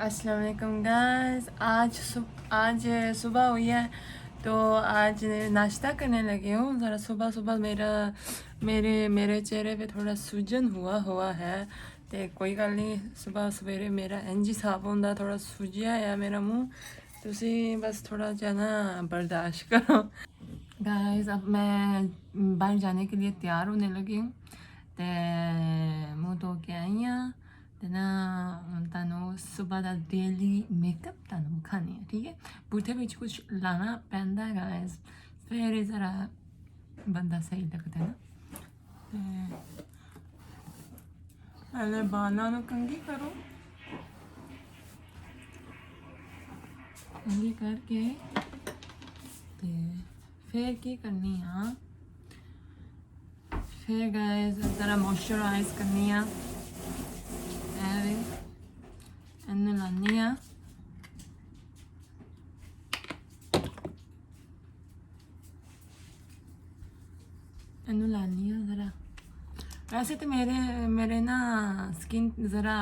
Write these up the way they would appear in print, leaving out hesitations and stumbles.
अस्सलाम वालेकुम गाइस। आज सुबह हुई है तो आज नाश्ता करने लगी हूँ। ज़रा सुबह सुबह मेरे चेहरे पे थोड़ा सूजन हुआ है तो कोई गल नहीं। सुबह सवेरे मेरा इंज ही साफ होंदा, थोड़ा सूजिया है मेरा मुँह, तुसी बस थोड़ा जा ना बर्दाश्त करो गाइस। अब मैं बाहर जाने के लिए तैयार होने लगी हूँ ते मुँह धो के आई हाँ ਤੇ ਨਾ ਹੁਣ ਤੁਹਾਨੂੰ ਸਵੇਰ ਦਾ ਡੇਲੀ ਮੇਕਅਪ ਤੁਹਾਨੂੰ ਵਿਖਾਉਂਦੀ ਹਾਂ, ਠੀਕ ਹੈ। ਬੂਥੇ ਵਿੱਚ ਕੁਝ ਲਾਣਾ ਪੈਂਦਾ ਹੈ ਗਾਇਸ, ਫਿਰ ਇਹ ਜ਼ਰਾ ਬੰਦਾ ਸਹੀ ਲੱਗਦਾ ਨਾ। ਤੇ ਪਹਿਲੇ ਬਾਲਾਂ ਨੂੰ ਕੰਘੀ ਕਰੋ, ਕੰਘੀ ਕਰਕੇ ਤੇ ਫਿਰ ਕੀ ਕਰਨੀ ਆ, ਫਿਰ ਗਾਇਸ ਜ਼ਰਾ ਮੋਇਸਚਰਾਈਜ਼ ਕਰਨੀ ਆ। ਇਹਨੂੰ ਲਾਨੀ ਆ ज़रा। वैसे तो मेरे ना स्किन ज़रा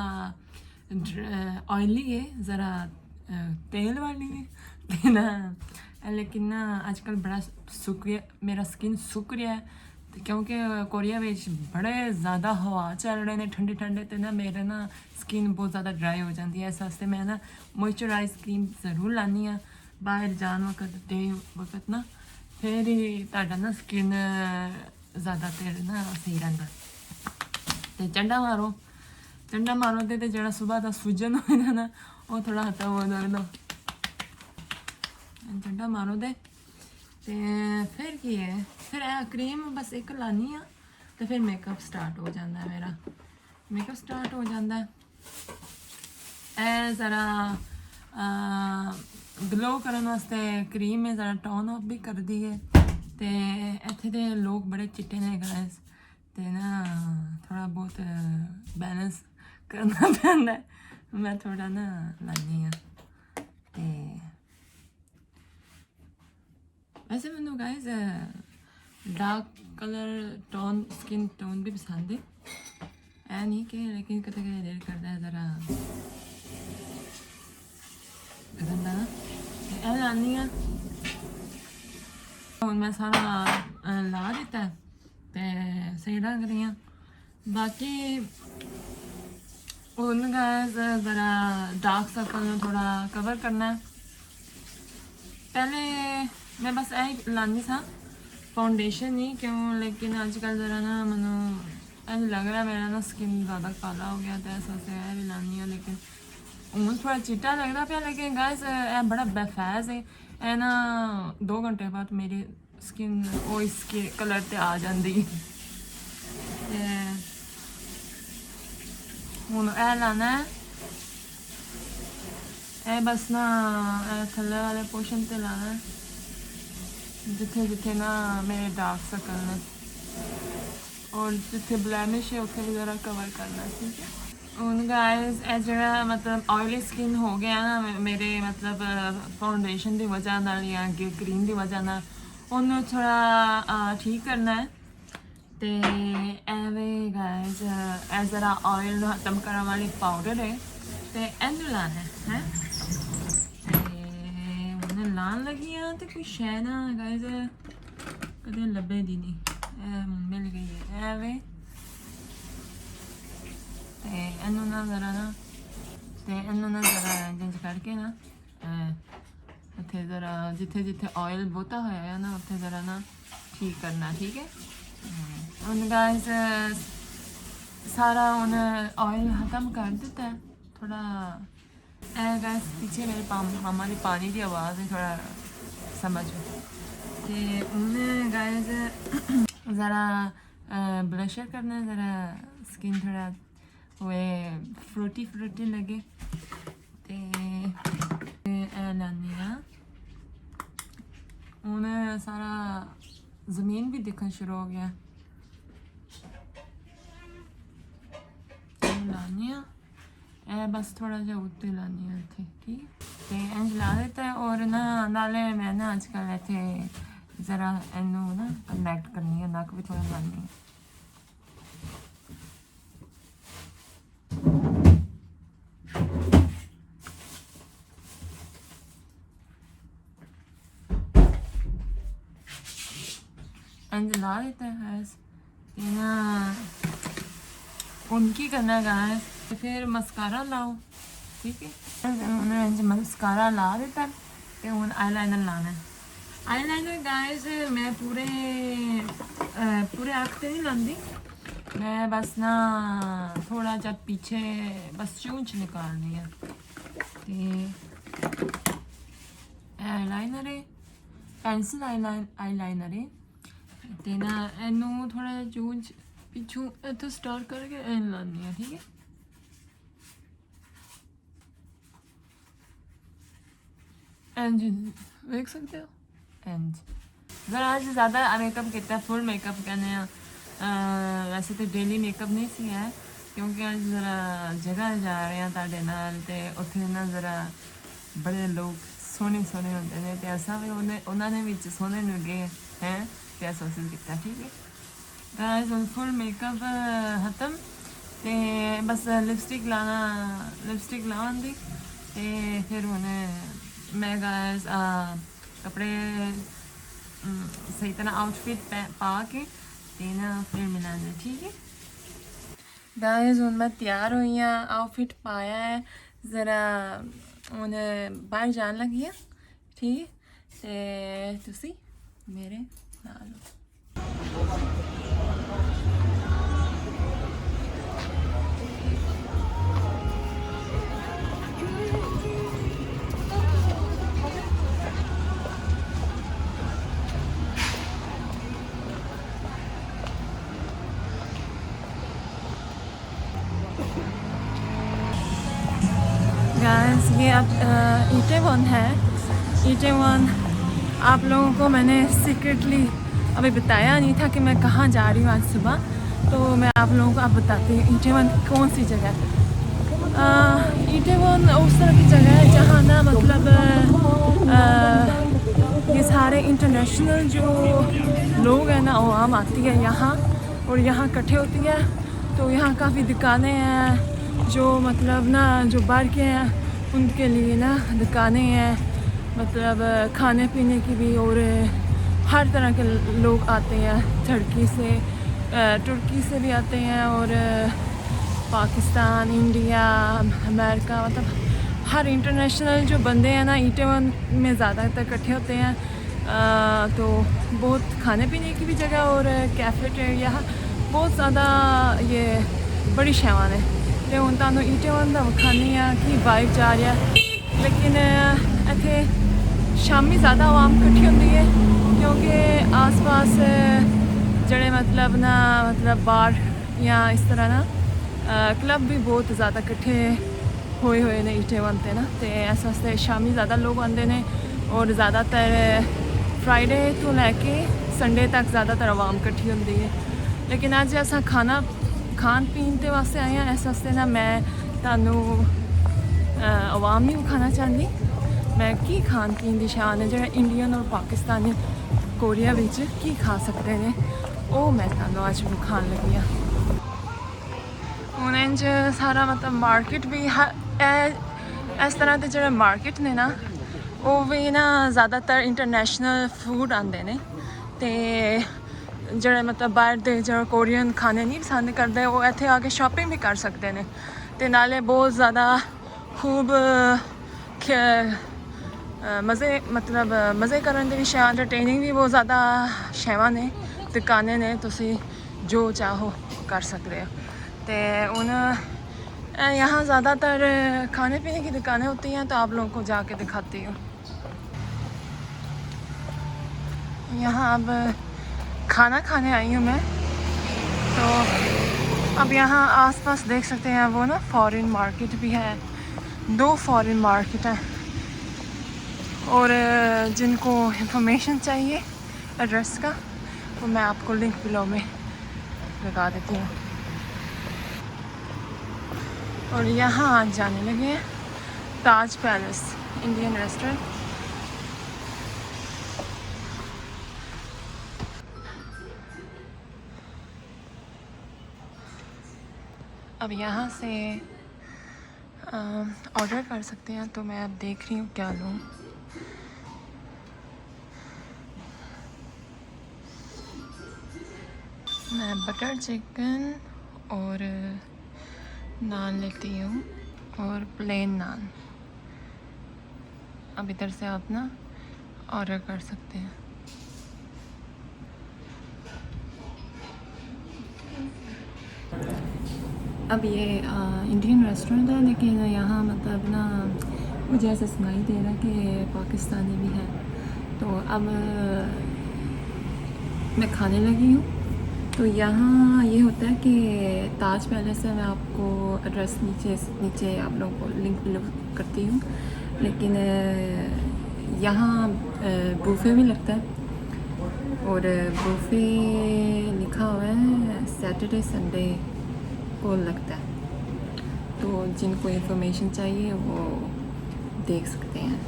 ऑयली है, ज़रा तेल वाली है ना, लेकिन ना आजकल बड़ा मेरा स्किन सुक रहा है क्योंकि कोरिया में बड़े ज़्यादा हवा चल रहे हैं ठंडे ठंडे, तो ना मेरा ना स्किन बहुत ज़्यादा ड्राई हो जाती है। इस वास्ते मैं ना मॉइस्चराइज क्रीम ज़रूर लानी है बाहर जान वक्त डे वक्त ना, फिर ही ताड़ा ना स्किन ज़्यादा देर ना सही रहता। तो चंडा मारो तो जरा सुबह का सूजन होता ना वो थोड़ा हटा हो जाता। चंडा मारो दे ते फिर की है, फिर क्रीम बस एक लानी है तो फिर मेकअप स्टार्ट हो जाता है। मेरा मेकअप स्टार्ट हो जाता है। ए ज़रा ग्लो करने वास्ते क्रीम में ज़रा टोन अप भी कर दी है। तो इतने दे लोग बड़े चिट्टे ने गाइस, तो ना थोड़ा बहुत बैलेंस करना पैंदा है। मैं थोड़ा ना लानी हाँ। तो वैसे मैंने guys dark colour tone skin tone भी पसंद है, ऐ नहीं कि, लेकिन कदे कदे दिल करता है ज़रा गंदा ना। ऐ लानी है हूँ मैं सारा ला दिता है तो सही लग रही हैं। बाकी हूँ गाइस ज़रा डार्क सर्कल थोड़ा कवर करना है। पहले मैं बस यही लानी था फाउंडेशन नहीं क्यों, लेकिन आजकल ज़रा ना मनो ऐसा लग रहा है मेरा ना स्किन ज़्यादा काला हो गया था, ऐसा से भी लानी है। लेकिन हूँ थोड़ा चिट्टा लग रहा पाया, लेकिन गाइस बड़ा बेफैज़ है ए ना 2 घंटे बाद मेरी स्किन वो इसके कलर ते आ जाती। हूँ ए लाना है, ए बस ना थल्ले वाले पोर्शन ते लाना है जिथे जिथे ना मेरे डार्क सर्कल ने, और जिथे ब्लैमिश है उसे भी ज़रा कवर करना है, ठीक है। हूँ गाइस जरा मतलब ऑयली स्किन हो गया ना मेरे, मतलब फाउंडेशन की वजह नाल या क्रीम की वजह नाल उन्होंने थोड़ा ठीक करना है। तो एवे गाइस ज़रा ऑयल खत्म करने वाली पाउडर है तो इनू लाना है उन्हें लान लगी हाँ। तो कोई शै ना गाइस कदे लभे दी नहीं, मिल गई है एवे। तो इनू ना ज़रा इंज करके ना उत्थे ज़रा जिथे जिथे ऑयल बहुता होया है ना उत्थे ज़रा ना ठीक करना, ठीक है। उन गाइस सारा उन्हें ऑयल ख़त्म कर दिता है थोड़ा। गाइस पीछे मेरे मामा की पानी की आवाज़ है, थोड़ा समझो। तो उन्हें गाइस ज़रा ब्लशर करना, ज़रा स्किन थोड़ा वे फ्रूटी लगे। तो लानी हाँ उन्हें सारा ज़मीन भी दिखना शुरू हो गया। लानी हाँ बस थोड़ा जा उत्ते लानी है इतने, ठीक है। तो इंज ला देता है। और ना नाले मैं ना आजकल इतने ज़रा इनू ना कनेक्ट करनी है, नक भी थोड़ा लानी है। इंज ला देता है गाइस। ना उनकी करना गाइस, फिर मस्कारा लाओ, ठीक है। उन्हें इंज मस्कारा ला देता ते हुन आईलाइनर लाना है। आईलाइनर गाइस मैं पूरे पूरे अख ते नहीं लांदी, मैं बस ना थोड़ा जा पीछे बस चूंच निकालनी है। ते आईलाइनर है, पेंसिल आईलाइनर है ते ना इनू थोड़ा जा चूंच पिछू इथों स्टार्ट करके इन लानी है, ठीक है। इंज देख सकते हो, इंज जरा आज ज़्यादा मेकअप किया, फुल मेकअप कहने वैसे तो डेली मेकअप नहीं सी है, क्योंकि अज जरा जगह जा रहे हैं ताड़े नाल ते उत्थे ना जरा बड़े लोग सोहने सोहने होंदे ने ते असां भी उन्होंने विच सोहने लगे हैं ते अस उस किया, ठीक है। गाइस फुल मेकअप खत्म ते बस लिपस्टिक लावन दी ते फिर उन्हें मैं गाइस कपड़े सही तरह आउटफिट पा के ते ना फिर मिलाने, ठीक है। गाइस हुन मैं तैयार हुई हाँ, आउटफिट पाया है, ज़रा उन्हें बाहर जान लगी है, ठीक है। ते तुसी मेरे नाल गाइस ये अब ईटेवन है। ईटेवन आप लोगों को मैंने सीक्रेटली अभी बताया नहीं था कि मैं कहाँ जा रही हूँ आज सुबह, तो मैं आप लोगों को अब बताती हूँ ईटेवन कौन सी जगह है। ईटेवन उस तरह की जगह है जहाँ ना मतलब ये सारे इंटरनेशनल जो लोग हैं ना आवाम आती है यहाँ और यहाँ इकट्ठे होती है। तो यहाँ काफ़ी दुकानें हैं जो मतलब ना जो बाहर के हैं उनके लिए ना दुकानें हैं, मतलब खाने पीने की भी, और हर तरह के लोग आते हैं। तुर्की से भी आते हैं और पाकिस्तान, इंडिया, अमेरिका, मतलब हर इंटरनेशनल जो बंदे हैं ना ईटेवन में ज़्यादातर इकट्ठे होते हैं। तो बहुत खाने पीने की भी जगह और कैफेटेरिया बहुत ज़्यादा ये बड़ी शैवान है। तो हूँ तुहानू ईटेवन का विखानी है कि वाइब जा रहा है, लेकिन इत्थे शामी ज़्यादा आवाम इकट्ठी होती है क्योंकि आस पास जड़े मतलब ना मतलब बार या इस तरह ना क्लब भी बहुत ज़्यादा इकट्ठे होए ने ईटेवन ते ना, तो इस वास्ते शामी ज़्यादा लोग आते हैं और ज़्यादातर फ्राइडे तो लैके संडे तक ज़्यादातर आवाम इकट्ठी होती है। लेकिन अज अस खान पीन के वास्ते आए हैं, इस वास्ते ना मैं तुहानू आवाम नहीं विखाना चाहती मैं की खान पीन की शान है जो इंडियन और पाकिस्तानी कोरिया विच की खा सकते हैं, वो मैं तुहानू अज विखान लगी हाँ। हुण इंज सारा मतलब मार्केट भी इस तरह के जो मार्केट ने ना वो भी ना ज़्यादातर इंटरनेशनल फूड आते हैं, तो जो मतलब बाहर के जो कोरियन खाने नहीं पसंद करते वो इत्थे आके शॉपिंग भी कर सकते हैं। तो नाले बहुत ज़्यादा खूब मज़े करने की भी शै, एंटरटेनिंग भी बहुत ज़्यादा शैवां ने, दुकानें ने, तुसी जो चाहो कर सकते हो। तो उन यहाँ ज़्यादातर खाने पीने की दुकानें होती हैं, तो आप लोगों को जाके दिखाती हूँ। यहाँ अब खाना खाने आई हूँ मैं, तो अब यहाँ आसपास देख सकते हैं वो ना फॉरेन मार्केट भी है, 2 फॉरेन मार्केट हैं। और जिनको इंफॉर्मेशन चाहिए एड्रेस का तो मैं आपको लिंक बिलो में लगा देती हूँ। और यहाँ आज जाने लगे हैं ताज पैलेस इंडियन रेस्टोरेंट। अब यहाँ से ऑर्डर कर सकते हैं, तो मैं अब देख रही हूँ क्या लूँ। मैं बटर चिकन और नान लेती हूँ और प्लेन नान। अब इधर से आप ना ऑर्डर कर सकते हैं। अब ये इंडियन रेस्टोरेंट है, लेकिन यहाँ मतलब ना मुझे ऐसा सुनाई दे रहा है कि पाकिस्तानी भी है। तो अब मैं खाने लगी हूँ। तो यहाँ ये होता है कि ताज पैलेस से मैं आपको एड्रेस नीचे आप लोगों को लिंक करती हूँ, लेकिन यहाँ बूफे भी लगता है और बूफे लिखा हुआ है सैटरडे संडे को लगता है। तो जिनको इन्फॉर्मेशन चाहिए वो देख सकते हैं।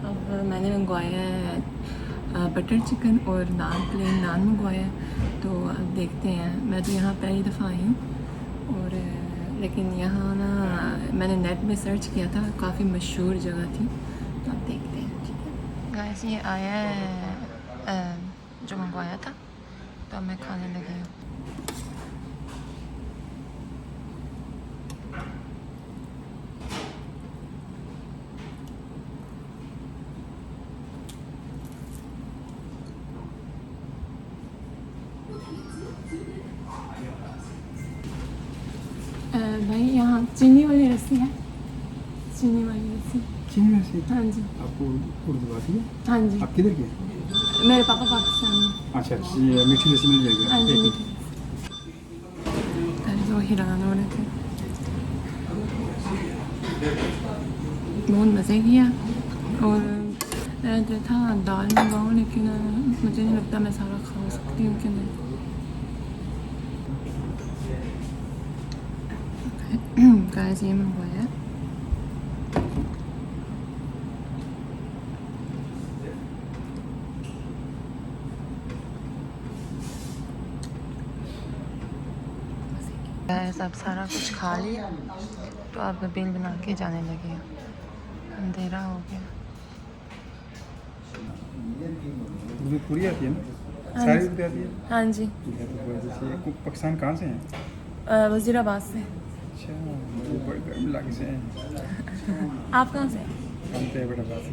अब मैंने मंगवाया है बटर चिकन और नान, प्लेन नान मंगवाया है। तो अब देखते हैं। मैं तो यहाँ पहली दफ़ा आई हूँ और लेकिन यहाँ ना मैंने नेट में सर्च किया था, काफ़ी मशहूर जगह थी। तो अब देखते हैं। ठीक है गाइस, ये आया है जो मंगवाया था, तो अब मैं खाने लगी हूँ। भाई यहाँ चीनी वाली रस्सी है, चीनी वाली रस्सी। चीनी रस्सी? हाँ जी। आपको उर्दू आती है? हाँ जी। आप किधर के? मेरे पापा पाकिस्तान में। अच्छा, ये मीठी लस्सी मिल जाएगी? हाँ जी। वो हैरान हो रहे थे, बहुत मज़े किया। और मैं जो था दाल मंगाऊँ, लेकिन मुझे नहीं लगता मैं सारा खा सकती हूँ कि नहीं। गाइस, ये मंगवाया है। गाइस, अब सारा कुछ खा लिया, तो अब बिल बना के जाने लगे। अंधेरा हो गया। पूरी आती है ना? हाँ सारी जी। उर्दू आती है? हाँ जी। तो पाकिस्तान कहाँ से हैं? वज़ीराबाद से। अच्छा, वो बड़े गर्म इलाके से हैं। आप कहाँ से? हम तो एबटाबाद से।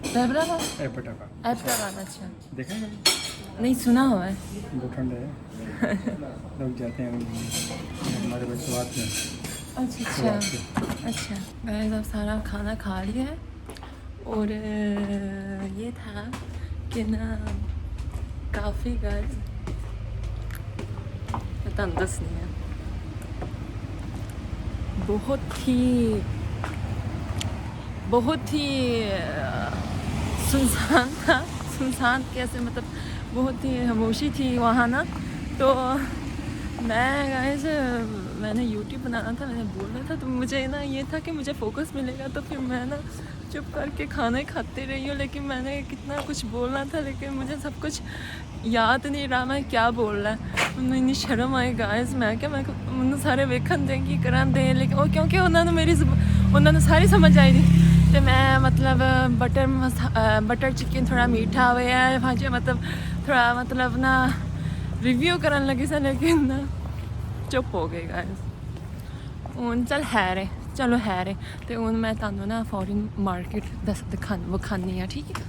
हैदराबाद? एबटाबाद। हैदराबाद, अच्छा। देखा है कभी? नहीं, सुना हुआ है। बहुत ठंड है, लोग जाते हैं, हमारे बच्चे आते हैं। अच्छा अच्छा अच्छा। गाइस, अब सारा खाना खा लिया है और ये था कि ना काफ़ी गाइस मैं दस नहीं है, बहुत ही सुनसान था। सुनसान कैसे, मतलब बहुत ही खामोशी थी वहाँ ना। तो मैं गाइस मैंने यूट्यूब बनाना था, मैंने बोला था, तो मुझे ना ये था कि मुझे फोकस मिलेगा, तो फिर मैं ना चुप करके खाने खाते रही हूँ। लेकिन मैंने कितना कुछ बोलना था, लेकिन मुझे सब कुछ याद नहीं रहा मैं क्या बोल रहा है। मैं इन्नी शर्म आई गाइस, मैं क्या मैं सारे वेखन दे की करा दे, लेकिन और क्योंकि उन्होंने सारी समझ आई थी। तो मैं मतलब बटर चिकन थोड़ा मीठा हुआ है भाजी, मतलब थोड़ा मतलब ना रिव्यू करन लगी सा, लेकिन ना चुप हो गई गाइस। हूँ चल है रे, चलो है रे। तो हूँ मैं तुहानू ना फॉरेन मार्केट विखानी है, ठीक है।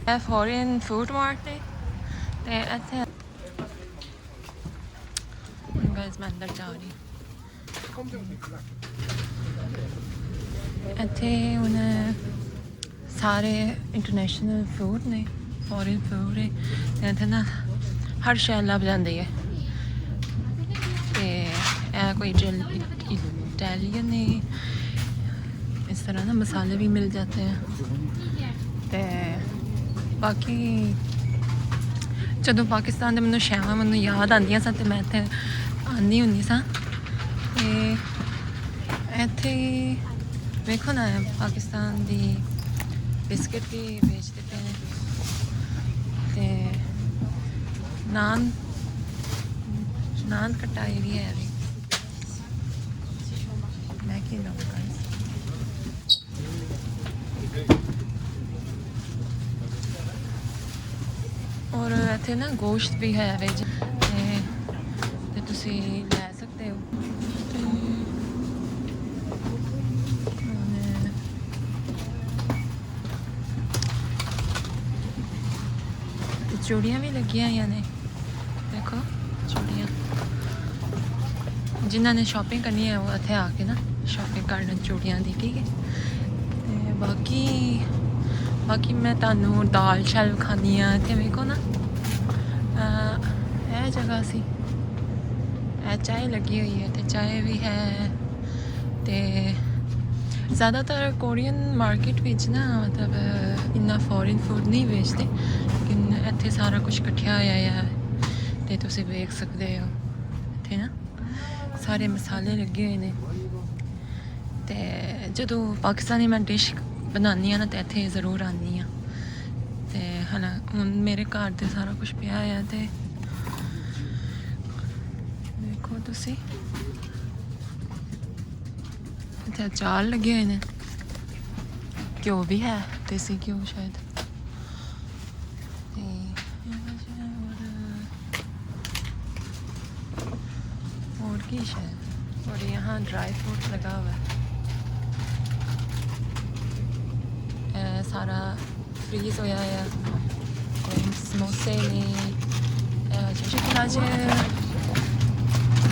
ਇਹ फॉरेन फूड मार्केट ਤੇ ਇੱਥੇ गाइस मैं अंदर जा रही। ਇੱਥੇ ਹੁਣ ਸਾਰੇ ਇੰਟਰਨੈਸ਼ਨਲ ਫੂਡ ਨੇ, ਫੋਰਨ ਫੂਡ ਹੈ, ਤੇ ਇੱਥੇ ਨਾ ਹਰ ਸ਼ੈ ਲੱਭ ਜਾਂਦੀ ਹੈ। ਤੇ ਇਹ ਕੋਈ इटालियन है, इस तरह ना मसाले भी मिल जाते हैं। तो बाकी ਜਦੋਂ ਪਾਕਿਸਤਾਨ ਦੇ ਮੈਨੂੰ ਸ਼ੈਵਾਂ ਮੈਨੂੰ ਯਾਦ ਆਉਂਦੀਆਂ ਸਨ, ਤੇ ਮੈਂ ਇੱਥੇ ਆਉਂਦੀ ਹੁੰਦੀ ਸਾਂ। ਤੇ ਇੱਥੇ ਵੇਖੋ ਨਾ ਪਾਕਿਸਤਾਨ ਦੀ ਬਿਸਕਿਟ ਵੀ ਵੇਚਦੇ ਪਏ ਨੇ, ਤੇ ਨਾਨ ਕਟਾਈ ਵੀ ਹੈ। मैं की लूँगा और इतने ना गोश्त भी है वेज, ਤੁਸੀਂ ਲੈ ਸਕਦੇ ਹੋ। ਤੇ ਚੂੜੀਆਂ ਵੀ ਲੱਗੀਆਂ ਹੋਈਆਂ ਨੇ, ਦੇਖੋ ਚੂੜੀਆਂ। ਜਿਨ੍ਹਾਂ ਨੇ ਸ਼ਾਪਿੰਗ ਕਰਨੀ ਹੈ ਉਹ ਇੱਥੇ ਆ ਕੇ ਨਾ ਸ਼ਾਪਿੰਗ ਕਰ ਲੈਣ ਚੂੜੀਆਂ ਦੀ, ਠੀਕ ਹੈ। ਤੇ ਬਾਕੀ ਮੈਂ ਤੁਹਾਨੂੰ ਦਾਲ ਚਾਲ ਵਿਖਾਉਂਦੀ ਹਾਂ। ਇੱਥੇ ਵੇਖੋ ਨਾ, ਇਹ ਜਗ੍ਹਾ ਸੀ, ਇਹ ਚਾਹ ਲੱਗੀ ਹੋਈ ਹੈ, ਤੇ ਚਾਹ ਵੀ ਹੈ। ਤੇ ਜ਼ਿਆਦਾਤਰ ਕੋਰੀਅਨ ਮਾਰਕੀਟ ਵਿੱਚ ਨਾ ਮਤਲਬ ਇੰਨਾ ਫੋਰਨ ਫੂਡ ਨਹੀਂ ਵੇਚਦੇ, ਲੇਕਿਨ ਇੱਥੇ ਸਾਰਾ ਕੁਝ ਇਕੱਠਿਆ ਹੋਇਆ ਹੈ। ਤੇ ਤੁਸੀਂ ਵੇਖ ਸਕਦੇ ਹੋ ਇੱਥੇ ਨਾ ਸਾਰੇ ਮਸਾਲੇ ਲੱਗੇ ਹੋਏ ਨੇ। ਤੇ ਜਦੋਂ ਪਾਕਿਸਤਾਨੀ ਮੈਂ ਡਿਸ਼ ਬਣਾਉਂਦੀ ਹਾਂ ਨਾ ਤੇ ਇੱਥੇ ਜ਼ਰੂਰ ਆਉਂਦੀ ਹਾਂ। ਤੇ ਹੁਣ ਮੇਰੇ ਘਰ ਤੇ ਸਾਰਾ ਕੁਝ ਪਿਆ ਹੈ। ਤੇ ਦੇਖੋ ਤੁਸੀਂ, ਇੱਥੇ ਅਚਾਰ ਲੱਗੇ ਹੋਏ ਨੇ, ਘਿਓ ਵੀ ਹੈ, ਦੇਸੀ ਘਿਓ शायद। और की है, और यहाँ ड्राई फ्रूट लगा हुआ है। सारा फ्रीज होया है। समोसे ने आज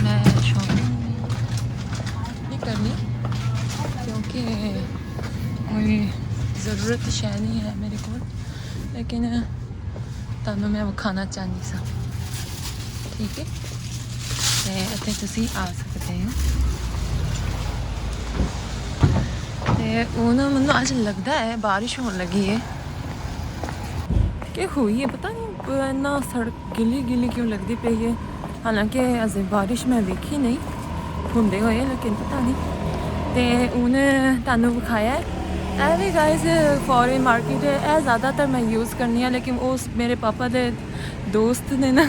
मैं शॉपिंग नहीं करनी क्योंकि कोई ज़रूरत शै नहीं है मेरे को, लेकिन ਤੁਹਾਨੂੰ मैं विखाना चाहती सा, ठीक है। ਤੇ ਇੱਥੇ ਤੁਸੀਂ ਆ ਸਕਦੇ ਹੋ। ਤੇ ਹੁਣ ਮੈਨੂੰ ਅੱਜ ਲੱਗਦਾ ਹੈ ਬਾਰਿਸ਼ ਹੋਣ ਲੱਗੀ ਹੈ ਕਿ ਹੋਈ ਹੈ, ਪਤਾ ਨਹੀਂ ਇੰਨਾ ਸੜਕ ਗਿੱਲੀ ਕਿਉਂ ਲੱਗਦੀ ਪਈ ਹੈ। ਹਾਲਾਂਕਿ ਅਜੇ ਬਾਰਿਸ਼ ਮੈਂ ਵੇਖੀ ਨਹੀਂ ਹੁੰਦੇ ਹੋਏ, ਲੇਕਿਨ ਪਤਾ ਨਹੀਂ। ਤੇ ਹੁਣ ਤੁਹਾਨੂੰ ਵਿਖਾਇਆ ਇਹ ਵੀ ਗਾਇਜ਼ ਫੋਰਨ ਮਾਰਕੀਟ ਹੈ। ਇਹ ਜ਼ਿਆਦਾਤਰ ਮੈਂ ਯੂਜ਼ ਕਰਨੀ ਆ, ਲੇਕਿਨ ਉਸ ਮੇਰੇ ਪਾਪਾ ਦੇ ਦੋਸਤ ਨੇ ਨਾ,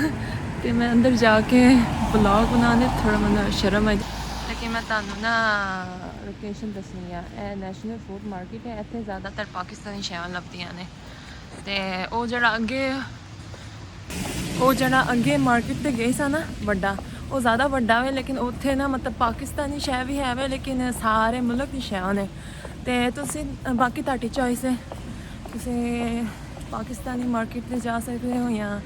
ਤੇ ਮੈਂ ਅੰਦਰ ਜਾ ਕੇ ਵਲੌਗ ਬਣਾਉਣੇ ਥੋੜਾ ਮੈਨੂੰ ਸ਼ਰਮ ਆਈ। ਲੇਕਿਨ ਮੈਂ ਤੁਹਾਨੂੰ ਨਾ ਲੋਕੇਸ਼ਨ ਦੱਸਣੀ ਆ। ਇਹ ਨੈਸ਼ਨਲ ਫੂਡ ਮਾਰਕੀਟ ਹੈ। ਇੱਥੇ ਜ਼ਿਆਦਾਤਰ ਪਾਕਿਸਤਾਨੀ ਸ਼ੈਆਂ ਲੱਭਦੀਆਂ ਨੇ। ਤੇ ਉਹ ਜਿਹੜਾ ਅੱਗੇ ਮਾਰਕੀਟ ਤੇ ਗਈ ਸੀ ਨਾ ਵੱਡਾ, ਉਹ ਜ਼ਿਆਦਾ ਵੱਡਾ ਵੇ, ਲੇਕਿਨ ਉੱਥੇ ਨਾ ਮਤਲਬ ਪਾਕਿਸਤਾਨੀ ਸ਼ੈ ਵੀ ਹੈ ਵੇ, ਲੇਕਿਨ ਸਾਰੇ ਮੁਲਕ ਦੀ ਸ਼ੈਆਂ ਨੇ। ਤੇ ਤੁਸੀਂ ਬਾਕੀ ਤੁਹਾਡੀ ਚੋਇਸ ਹੈ, ਤੁਸੀਂ ਪਾਕਿਸਤਾਨੀ ਮਾਰਕੀਟ ਤੇ ਜਾ ਸਕਦੇ ਹੋ ਜਾਂ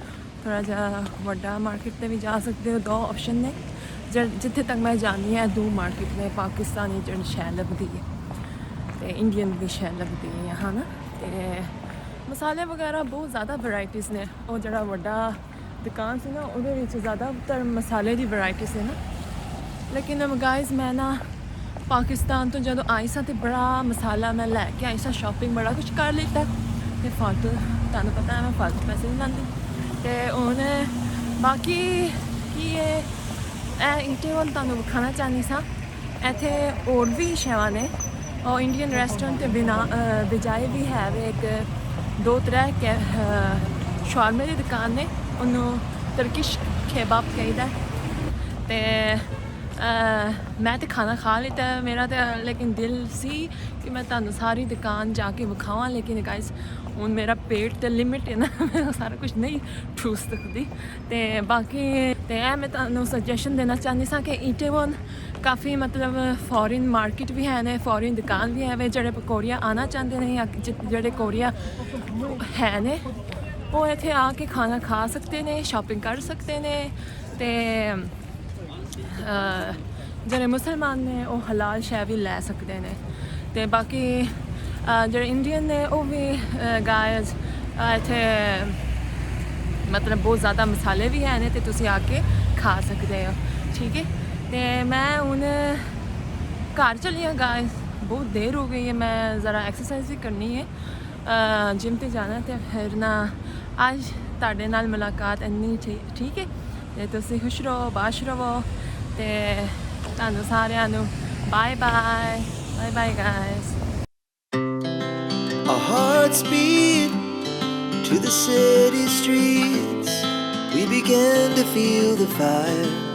ਥੋੜਾ ਜਿਹਾ ਵੱਡਾ ਮਾਰਕੀਟ ਤੇ ਵੀ ਜਾ ਸਕਦੇ ਹੋ। ਦੋ ਆਪਸ਼ਨ ਨੇ ਜਿੱਥੇ ਤੱਕ ਮੈਂ ਜਾਣੀ ਹੈ। ਦੋ ਮਾਰਕੀਟ ਨੇ, ਪਾਕਿਸਤਾਨੀ ਜਿਹੜੀ ਸ਼ੈ ਲੱਗਦੀ ਹੈ ਤੇ ਇੰਡੀਅਨ ਵੀ ਸ਼ੈ ਲੱਗਦੀ ਹੈ ਹਾਂ ਨਾ। ਤੇ ਮਸਾਲੇ ਵਗੈਰਾ ਬਹੁਤ ਜ਼ਿਆਦਾ ਵੈਰਾਈਟੀਜ਼ ਨੇ। ਉਹ ਜਿਹੜਾ ਵੱਡਾ ਦੁਕਾਨ ਸੀ ਨਾ ਉਹਦੇ ਵਿੱਚ ਜ਼ਿਆਦਾਤਰ ਮਸਾਲੇ ਦੀ ਵੈਰਾਈਟੀ ਸੀ ਨਾ। ਲੇਕਿਨ ਗਾਇਜ਼ ਮੈਂ ਨਾ ਪਾਕਿਸਤਾਨ ਤੋਂ ਜਦੋਂ ਆਈ ਸਾਂ ਤੇ ਬੜਾ ਮਸਾਲਾ ਮੈਂ ਲੈ ਕੇ ਆਈ ਸਾਂ, ਸ਼ਾਪਿੰਗ ਬੜਾ ਕੁਝ ਕਰ ਲਿੱਤਾ। ਤੇ ਫਾਲਤੂ ਤੁਹਾਨੂੰ ਪਤਾ ਹੈ ਮੈਂ ਫਾਲਤੂ ਪੈਸੇ ਨਹੀਂ ਲਾਉਂਦੀ। ਤੇ ਹੁਣ ਬਾਕੀ ਕੀ ਹੈ, ਇਹ ਇੰਟਰਵਲ ਤੁਹਾਨੂੰ ਵਿਖਾਉਣਾ ਚਾਹੁੰਦੀ ਸਾਂ। ਇੱਥੇ ਹੋਰ ਵੀ ਸ਼ੈਵਾਂ ਨੇ। ਉਹ ਇੰਡੀਅਨ ਰੈਸਟੋਰੈਂਟ ਤੇ ਬਜਾਏ ਵੀ ਹੈ ਵੇ ਇੱਕ ਦੋ ਤਰ੍ਹਾਂ ਸ਼ਾਰਮੇ ਦੀ ਦੁਕਾਨ ਨੇ, ਉਹਨੂੰ ਤੁਰਕਿਸ਼ ਕਬਾਬ ਕਹਿੰਦਾ। ਤੇ ਮੈਂ ਤਾਂ ਖਾਣਾ ਖਾ ਲਿੱਤਾ ਮੇਰਾ ਤਾਂ, ਲੇਕਿਨ ਦਿਲ ਸੀ ਕਿ ਮੈਂ ਤੁਹਾਨੂੰ ਸਾਰੀ ਦੁਕਾਨ ਜਾ ਕੇ ਵਿਖਾਵਾਂ। ਲੇਕਿਨ ਗਾਇਜ਼ ਹੁਣ ਮੇਰਾ ਪੇਟ ਤੇ ਲਿਮਿਟ ਹੈ ਨਾ, ਮੈਂ ਸਾਰਾ ਕੁਝ ਨਹੀਂ ਠੂਸ ਸਕਦੀ। ਤੇ ਬਾਕੀ ਤੇ ਇਹ ਮੈਂ ਤੁਹਾਨੂੰ ਸੁਜੈਸ਼ਨ ਦੇਣਾ ਚਾਹੁੰਦੀ ਸਾਂ ਕਿ ਈਟੇਵਨ ਕਾਫੀ ਮਤਲਬ ਫੋਰਨ ਮਾਰਕੀਟ ਵੀ ਹੈ ਨੇ, ਫੋਰਨ ਦੁਕਾਨ ਵੀ ਹੈ ਵੇ। ਜਿਹੜੇ ਕੋਰੀਆ ਆਉਣਾ ਚਾਹੁੰਦੇ ਨੇ ਜਾਂ ਜਿਹੜੇ ਕੋਰੀਆ ਹੈ ਨੇ ਉਹ ਇੱਥੇ ਆ ਕੇ ਖਾਣਾ ਖਾ ਸਕਦੇ ਨੇ, ਸ਼ਾਪਿੰਗ ਕਰ ਸਕਦੇ ਨੇ। ਤੇ ਜਿਹੜੇ ਮੁਸਲਮਾਨ ਨੇ ਉਹ ਹਲਾਲ ਸ਼ੈ ਵੀ ਲੈ ਸਕਦੇ ਨੇ। ਤੇ ਬਾਕੀ ਜਿਹੜੇ ਇੰਡੀਅਨ ਨੇ ਉਹ ਵੀ ਗਾਇਜ਼ ਇੱਥੇ ਮਤਲਬ ਬਹੁਤ ਜ਼ਿਆਦਾ ਮਸਾਲੇ ਵੀ ਹੈ ਨੇ ਤੇ ਤੁਸੀਂ ਆ ਕੇ ਖਾ ਸਕਦੇ ਹੋ, ਠੀਕ ਹੈ। ਤੇ ਮੈਂ ਹੁਣ ਘਰ ਚਲੀ ਹਾਂ ਗਾਇਜ਼, ਬਹੁਤ ਦੇਰ ਹੋ ਗਈ ਹੈ। ਮੈਂ ਜ਼ਰਾ ਐਕਸਰਸਾਈਜ਼ ਵੀ ਕਰਨੀ ਹੈ, ਜਿਮ ਤੇ ਜਾਣਾ। ਤੇ ਫਿਰ ਨਾ ਅੱਜ ਤੁਹਾਡੇ ਨਾਲ ਮੁਲਾਕਾਤ ਇੰਨੀ ਠੀਕ ਹੈ। ਤੇ ਤੁਸੀਂ ਖੁਸ਼ ਰਹੋ, ਬਾਸ਼ ਰਹੋ। ਤੇ ਤੁਹਾਨੂੰ ਸਾਰਿਆਂ ਨੂੰ bye bye guys. Our hearts beat to the city streets. We began to feel the fire.